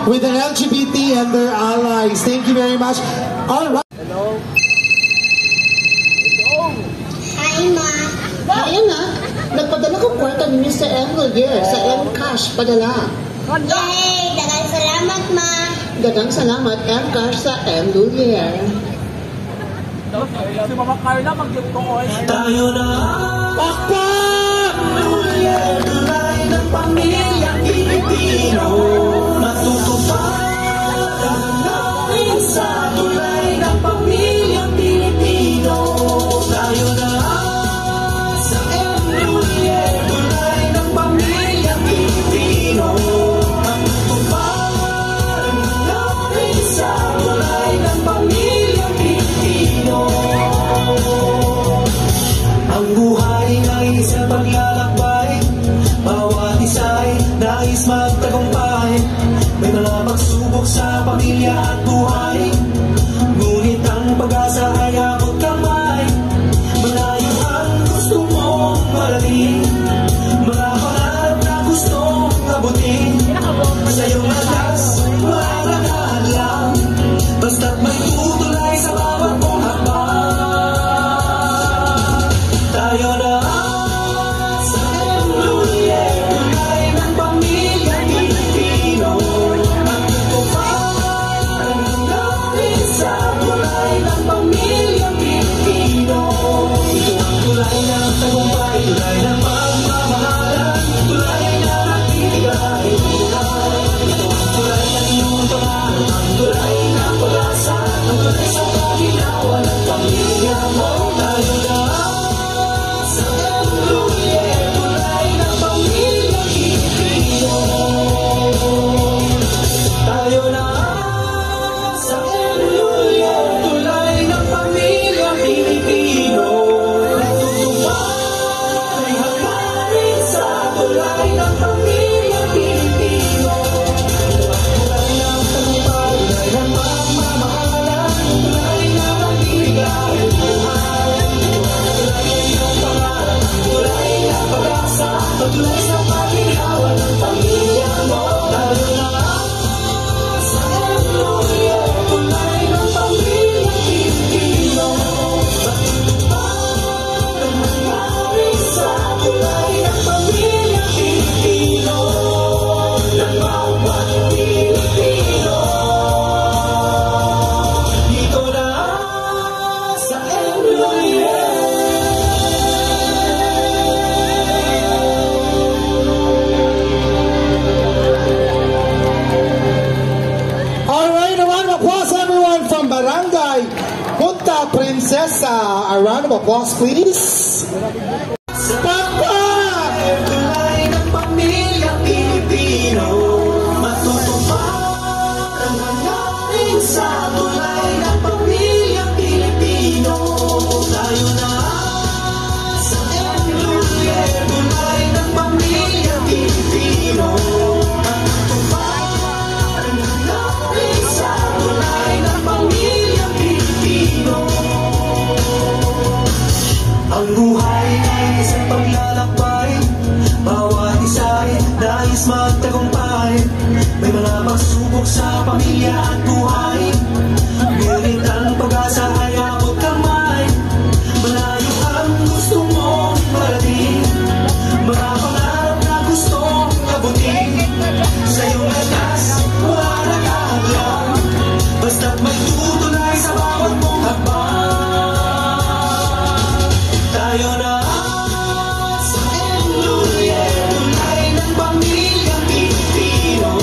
With an LGBT and their allies. Thank you very much. All right. Hello. Hi, Ma. Ayan na. Nagpadala ko kwarta ninyo sa M-Lawyer, sa M-Cash. Padala. Yay! Dagang salamat, Ma. Dagang salamat, M-Cash sa M-Lawyer. Si Mama Carla, mag-yung tayo na pakpak! Tulay ng pamilyang Pilipino. Matutupad ang namin sa tulay ng pamilyang Pilipino. Tayo na sa M-Lawyer, tulay ng pamilyang Pilipino. Matutupad ang namin sa tulay ng pamilyang Pilipino. Ang buhay ay isang paglalakbay, bawat isa'y nais magtagumpay. May mga pagsubok sa pamilya at buhay, ngunit ang pag-asa ay abot kamay. Malayo ang gusto mong marating, mga pangarap na gustong abutin. Sa iyong lakas, maangahan lang, basta't may tutulay sa bawat mong hakbang. Tayo na sa M-Lawyer, tulay ng pamilyang Pilipino. Matutupad ang namin sa tulay ng pamilyang Pilipino. Ito ang tulay ng tagumpay, tulay ng pagmamahalan, tulay na nagbibigay buhay. Ito ang tulay ng iyong pangarap, ang tulay ng pag-asa, ang tulay sa paginawa ng pamilya mo. Tayo na sa M-Lawyer, tulay ng pamilyang Pilipino. Tayo na sa M-Lawyer, tulay ng pamilyang Pilipino. Natutupad ay hangganin sa tulay ng pamilyang Pilipino. Tulay ng tagumpay, tulay ng pagmamahalan, tulay na nagbibigay buhay. Tulay ng iyong pangarap, tulay ng pag-asa, tulay sa paginawa ng pamilya mo. Tayo na sa M-Lawyer, tulay ng pamilyang Pilipino. Matutupad ang hangganin sa tulay ng pamilyang Pilipino. Ng bawat Pilipino. Dito na sa M-Lawyer. All right, a round of applause, everyone, from Barangay Punta Princesa. A round of applause, please. Papa! Tulay ng pamilyang Pilipino. nais magtagumpay. May mga pagsubok sa pamilya at buhay. Ngunit ang pag-asa ay abot kamay. Malayo ang gusto mong marating, mga pangarap na gusto mong abutin. Sa iyong lakas, wala nakahadlang, basta't may tutulay sa bawat mong hakbang. Tayo na sa Enluye, tulay ng pamilyang Pilipino.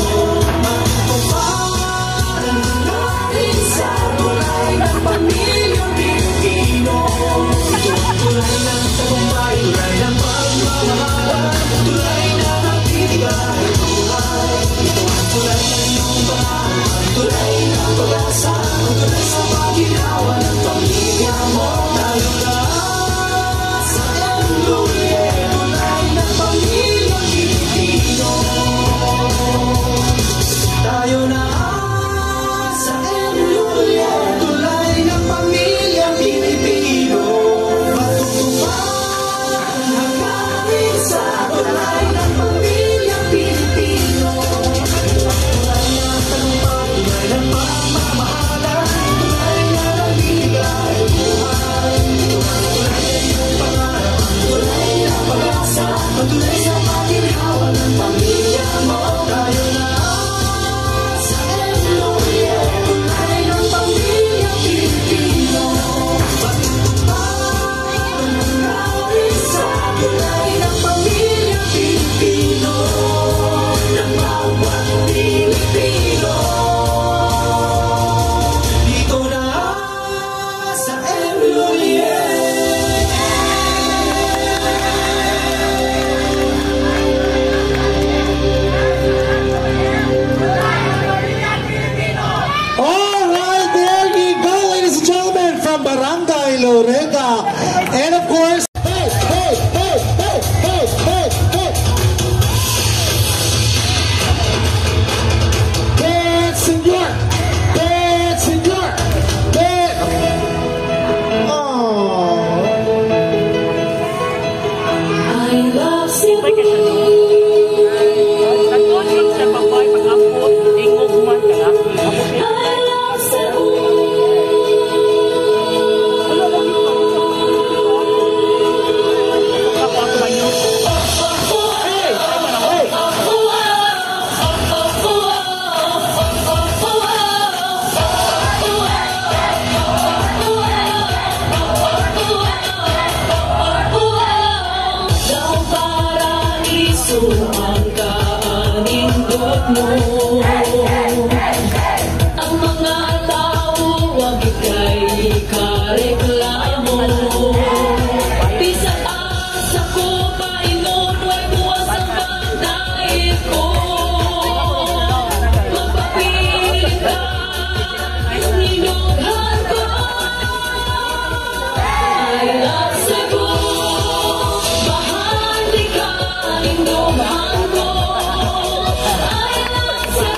Magpapaan natin sa tulay ng pamilyang Pilipino. Tulay ng tagumpay, tulay ng pagmamahal, tulay ng nagbibigay buhay. Ito ang tulay ng iyong pangarap, tulay ng pag-asa, tulay sa paginawa ng pamilya mo. Tayo na sa Enluye, tulay ng pamilyang Pilipino. Tayo na sa Enluye, tulay ng pamilyang Pilipino. Matutupad ang hangganin sa tulay ng pamilyang Pilipino. Tulay ng tagumpay, tulay ng pamamahala, tulay na nagbibigay buhay. Ito ang tulay ng iyong pangarap, ang tulay ng pag-asa, ang tulay sa paginawa ng pamilya mo. Tayo na sa Enluye, tulay ng pamilyang Pilipino. Matutupad ang hangganin sa tulay ng pamilyang Pilipino, ng bawat Pilipino. Dito na sa Enluye. Alright, there you go, ladies and gentlemen, from Barangay Lorega. And of course, hey, hey, hey, hey, hey, hey, hey. Dance, senor. Dance, senor. Dance. Oh. I love Cebu. Nag-control sa papay pag-ampot, ingog man ka lang. I love Cebu. Daw paraiso ang kaanindot mo. Ang mga tao wag ikay ikareklamo. Bisag asa ko painon, way buwas ang pagdait ko. Magpapilit ka, ninughan ko. I love Cebu. Bahagi ka, ninughan ko. I love Cebu.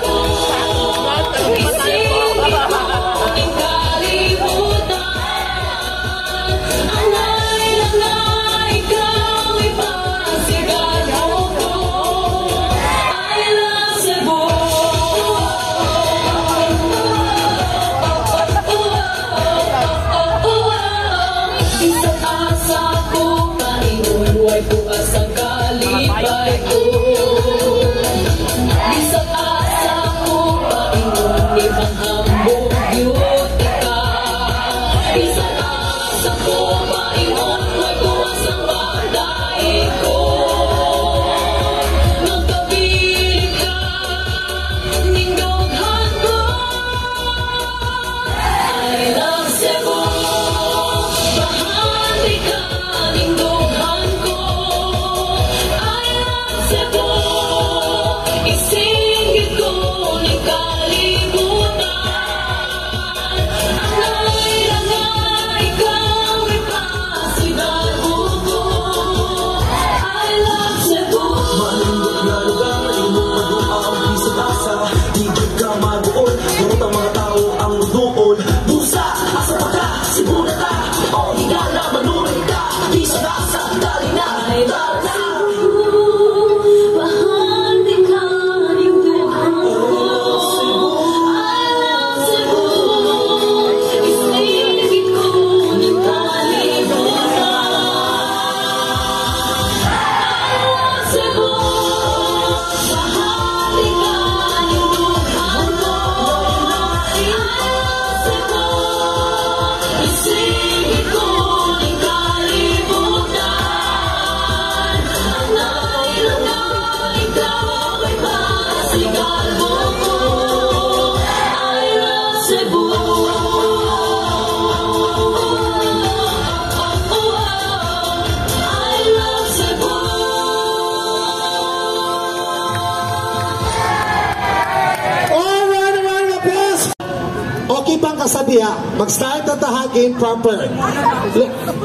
sa diha. Mag-start na taha game proper.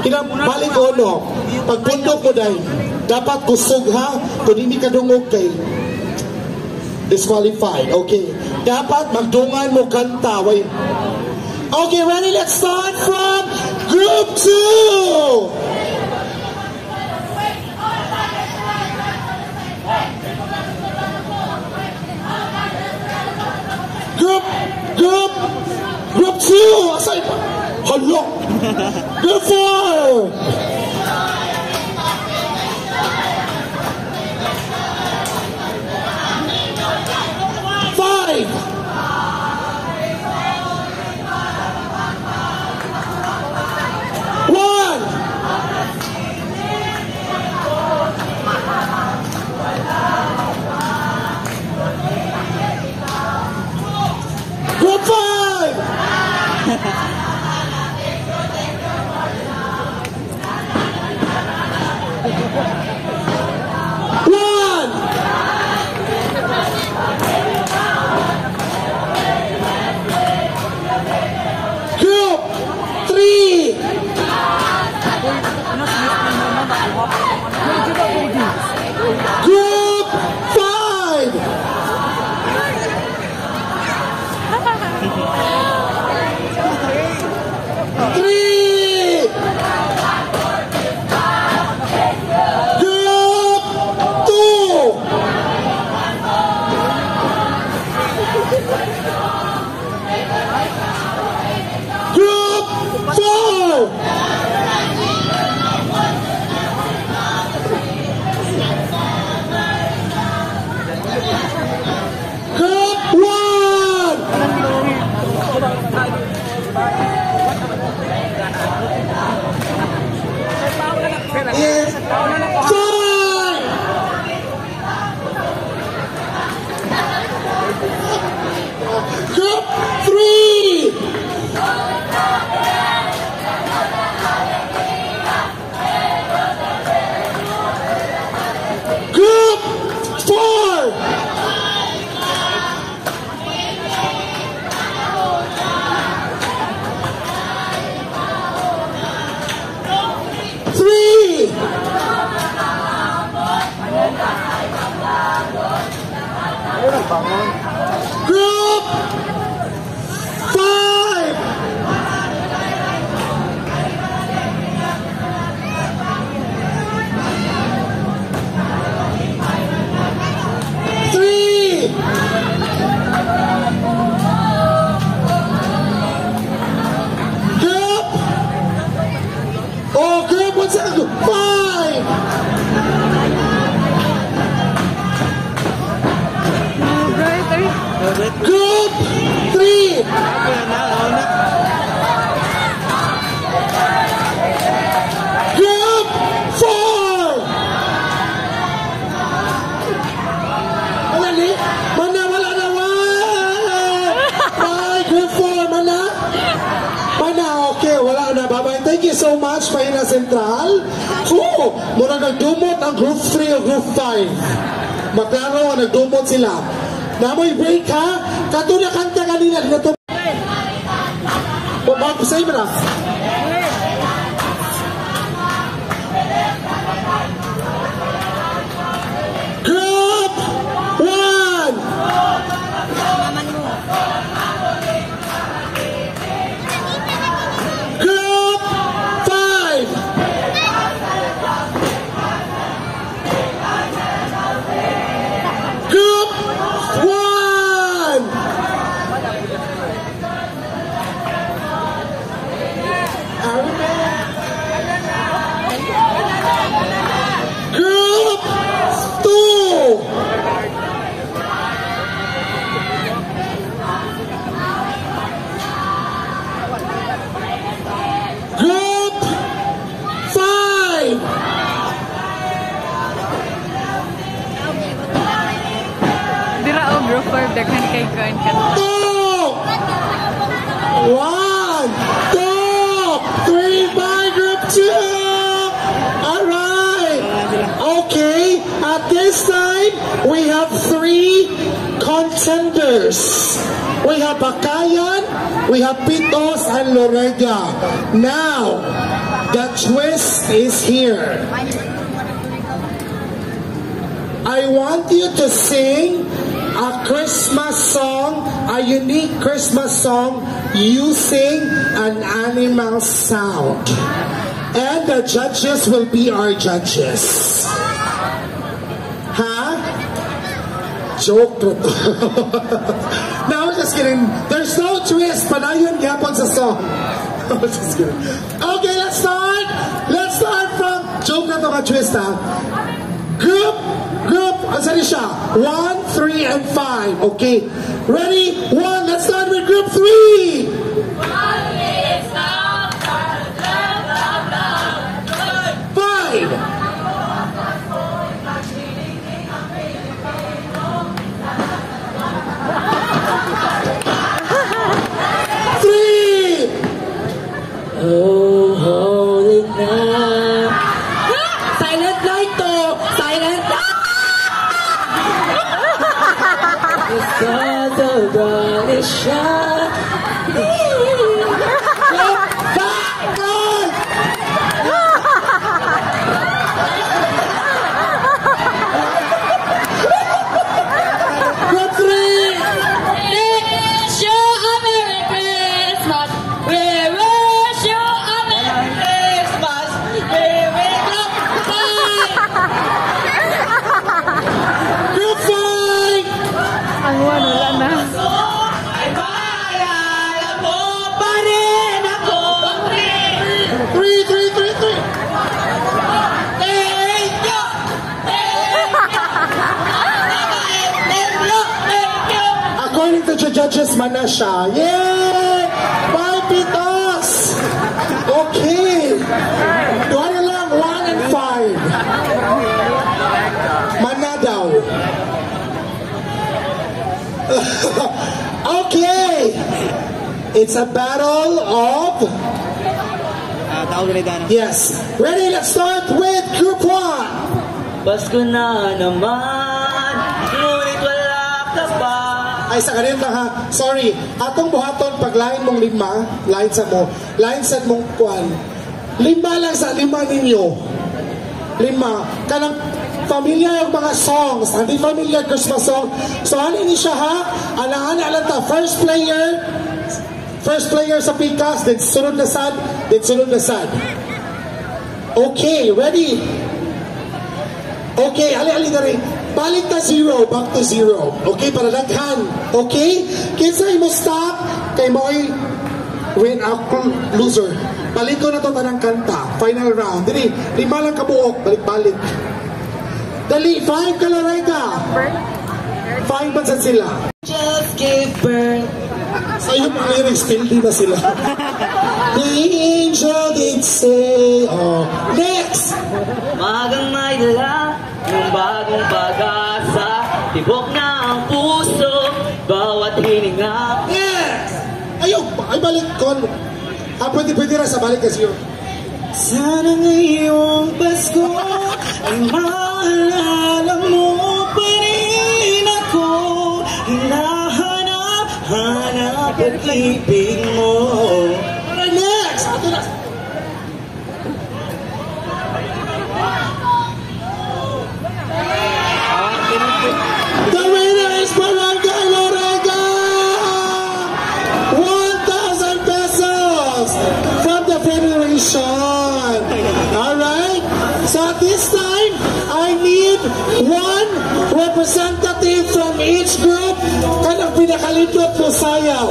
Kinabalik ko no. Pagpundok mo dahil, dapat kusog ha. Kung hindi ka dungog kay disqualified. Okay. Dapat magdungan mo kanta. Wait. Okay, ready? Let's start from Group 2! Group 2! Asay pa! Hala! Group 4! Group 5! Three! Group! Oh, group, what's that? 5! Group 3! Group 4! Malali? Mana, wala na, bye! Group 4, mana? Mana, okay, wala na, bye-bye. Thank you so much, Pahina Central. Oh, muna nagdumot ang Group 3 o Group 5. Magkano, nagdumot sila. Namoy break ha? Kato na kanta kanina dito. Mag-say mo na. Group 1! Group 5! Group 1! Group 2! Group 5! Dira o group 5 daghan kay kuan ka. 2! 1, 2, 3, bye, Group 2! Alright! Okay, But this time, we have 3 contenders. We have Bakayan, we have Pitos, and Lorega. Now, the twist is here. I want you to sing a Christmas song, a unique Christmas song using an animal sound. And the judges will be our judges. Huh? Joke to No, just kidding. There's no twist, but ayun yapon sa song. Just kidding. Okay, let's start. Let's start from joke na to ka twist, ha? Group, asan siya? 1, 3, and 5. Okay. Ready? 1. Let's start with group 3. 5. 3. Oh, holy night. Silent night to! Silent night! Because of the shine. Group 3. Wish you a Merry Christmas! We wish you a Merry Christmas! We will not die! Group 5. Ang wala na. Ay maalala mo pa rin ako! 3. Thank you! Thank you! According to the judges, mana siya. Yay! 5 pitos! Okay. Duha na lang, 1 and 5. Mana daw. Okay. It's a battle of... Yes. Ready? Let's start with group 1. Pasko na naman, ngunit wala ka pa. Ay, sa kanil lang ha. Sorry. Atong buhaton, pag line mong 5, line sa mo. Line sa mong kwan. 5 lang sa 5 ninyo. 5. Kanang familiar yung mga songs. Hindi familiar Christmas song. So, ano ini siya ha? Alang ta. First player sa Pikas, then sunod na sad, then sunod na sad. Okay, ready? Okay, ali na rin. Balik na 0, back to 0. Okay, para daghan. Okay? Kinsa mo stop, kay mo ay win out loser. Balik ko na to tanang kanta. Final round. Dili, 5 lang kabuok. Balik-balik. Dali, 5 ka lang ka. 5 ba sila? Just give birth. Sa iyo mga lyrics, pildi na sila. The angel did say, oh. Next! Magang may dala ng bagong pag-asa. Tibok na ang puso, bawat hininga. Yes! Ayaw, ay balik ko. Pwede rin sa balik kasi yun. Sana ngayong Pasko ay maalala mo pa rin ako. Hinahanap pag-ibig mo. Alright, next! Ato na. The winner is Barangay Lorega! 1,000 pesos from the Federation. Alright? So at this time, I need one representative from each group. Kanang pinakalindot mo sayaw.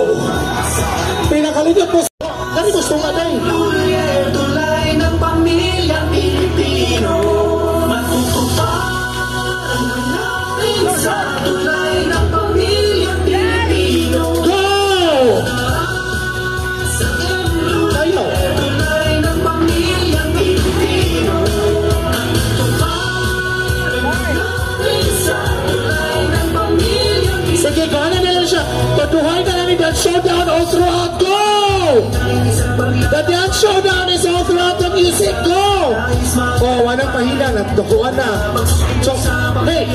Pinakalindot mo sayaw. Kani gusto nga na eh. Tulay ng pamilyang Pilipino, matutupad ang namin sa tulay ng pamilyang Pilipino. Go! Tayo. Tulay ng pamilyang Pilipino, matutupad ang namin sa tulay ng pamilyang Pilipino. Sige, gana na lang siya. Patuhay na namin that showdown all throughout. Go! The dance showdown is all throughout the music. Go! Oh, walang pahilan at dukuan na. So, hey,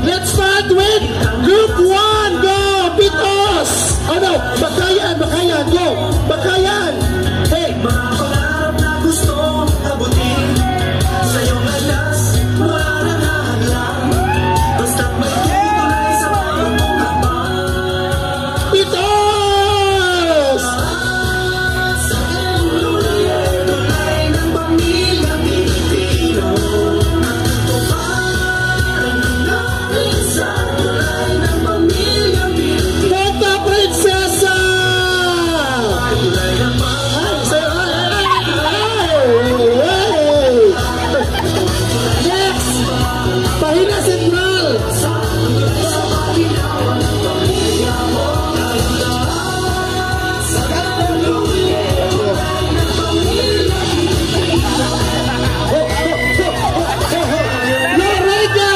let's start with Group 1. Go, Pitos! Ano, Bakayan, go, Bakayan! Hey! Mga pangarap na gusto abutin sa iyong landas, wala nang hahadlang. Basta't may tuloy sa mga mong hakbang. Pitos! Sa tulay ng pamilyang Pilipino, natutuparan ang namin sa tulay ng pamilyang Pilipino. Kota Prinsesa! Tulay ng Next! Pahina Central! Lorega!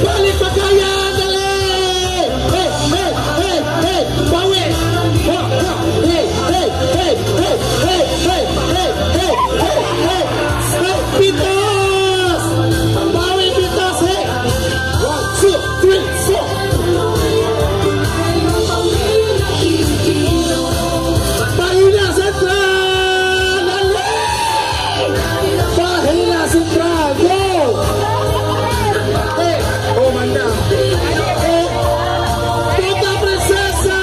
Balik Bakayan! Dali! Hey! Bawi! Hey! Pitos! Bawi Pitos! Hey! 1, 2, 3, 4! Pahina Central! Dali! Pahina Central! Go! Hey! Oh, manda! Hey! Kota Prinsesa!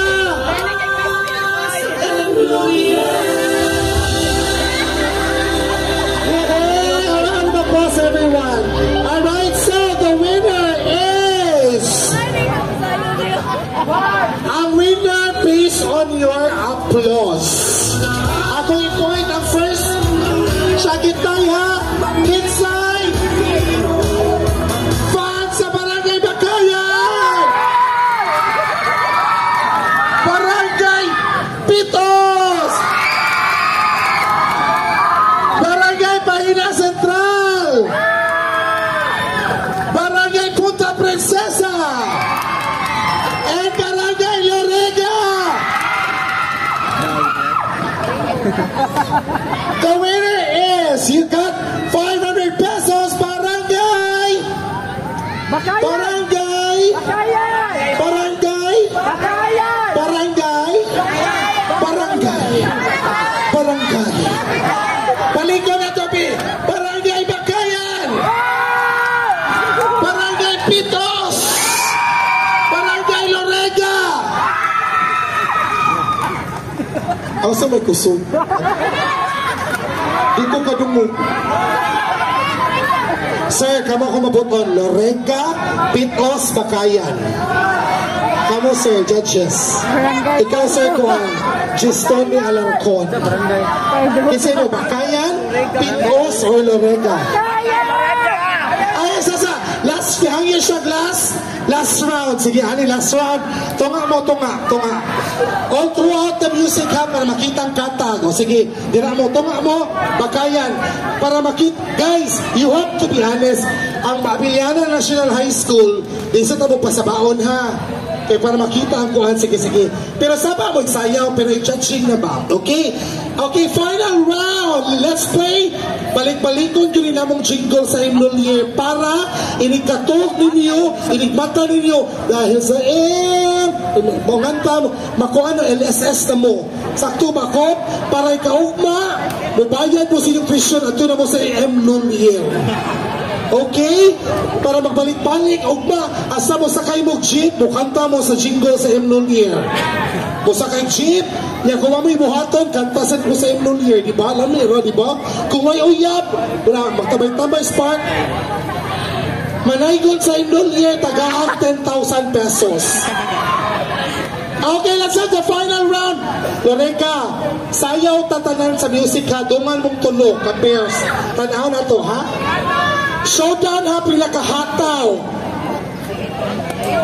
Hey! Around the applause, everyone! Alright, so the winner is... Ang winner based on your applause. Ako i-point ang first. Shagitay ha! Kinsay! Fans sa Barangay Bakayan! Barangay Pitos! Barangay Pahina Central! Barangay Punta Prinsesa! And Barangay Lorega! The winner is, you got 500 pesos, Barangay! Barangay! Barangay! Barangay! Barangay! Paliko na topi! Barangay Bakayan! Barangay Pitos! Barangay Lorega! Ako sa may kusog. Dito ka dumog. Sir, kamo ko mabuton. Lorega, Pitos, Bakayan. Kamo, sir, judges. Ikaw, sir, kuhan. Gistoni Alarcon. Kasi mo, Bakayan, Pitos, or Lorega? Ay, sasa. Last, hangin siya last round. Sige, hani, last round. Tunga mo, tunga. All throughout the music ha, para makita ang kanta. O, sige, dira mo, tunga mo, Bakayan. Para makita, guys, you have to be honest. Ang Abiliana National High School, isa tamo pa sa baon ha. Okay, para makita ang kuhan, sige. Pero saba mo sayaw, pero i-judging na ba? Okay? Okay, final round. Let's play. Balik-balikon yun namong jingle sa Himnal Year para inikatog ninyo, inikmata ninyo dahil sa monganta mo, makuha ng LSS na mo. Sakto ba ko? Para ikaugma, mabayad mo sa inyong Christian at na mo sa Himnal Year. Okay? Para magbalik-balik, ugma, asa mo sakay mo jeep, mukanta mo sa jingle sa Himnal Year. Mo sakay jeep, niya kung may buhaton, kantasan mo sa Himnal Year. Di ba? Alam niyo, di ba? Kung may uyab, magtabay-tabay spark, manaygon sa Himnal Year, tagaan 10,000 pesos. Okay, let's have the final round. Lorega, sayaw tatanan sa music ha, dungan mong tulo, ka-pairs. Tanaw na to, ha? Showdown ha, pila kahataw.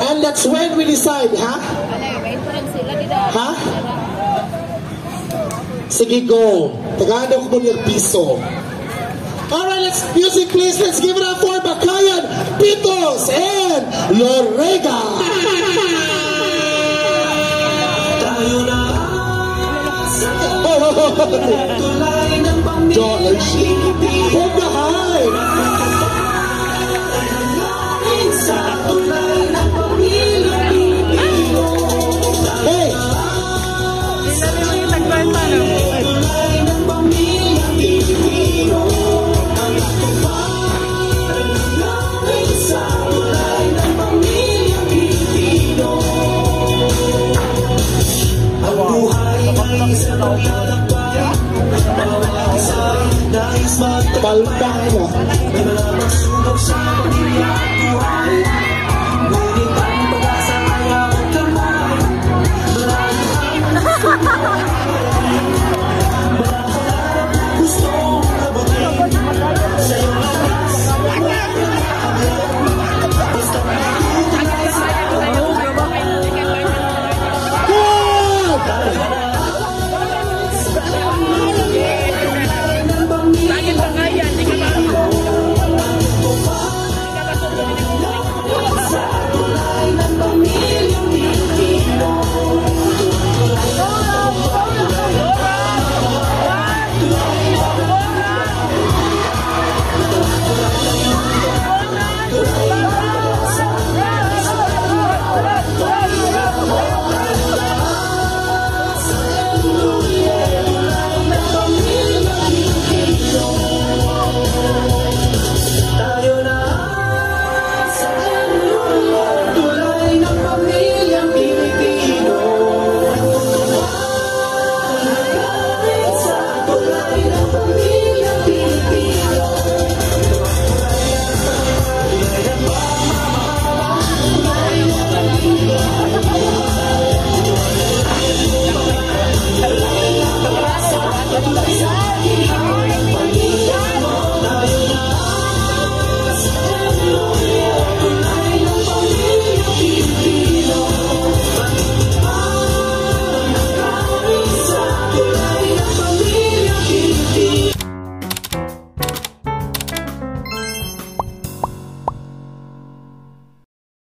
And that's when we decide, ha? Ha? Sige, go. Tagaan ako mo niyang piso. Alright, let's music please. Let's give it up for Bakayan, Pitos, and Lorega. Tayo na tulay ng pamilya From behind. sa tulay ng pamilya Pilipino. Hey, Tulay ng pamilya Pilipino. Ang atupag sa tulay ng pamilya Pilipino. Ang buhay ay isang paglalakbay. Bawat isa'y nais palpak mo. may mga pagsubok sa pamilya at buhay. Ngunit ang pag-asa ay hawak kamay. Marami ang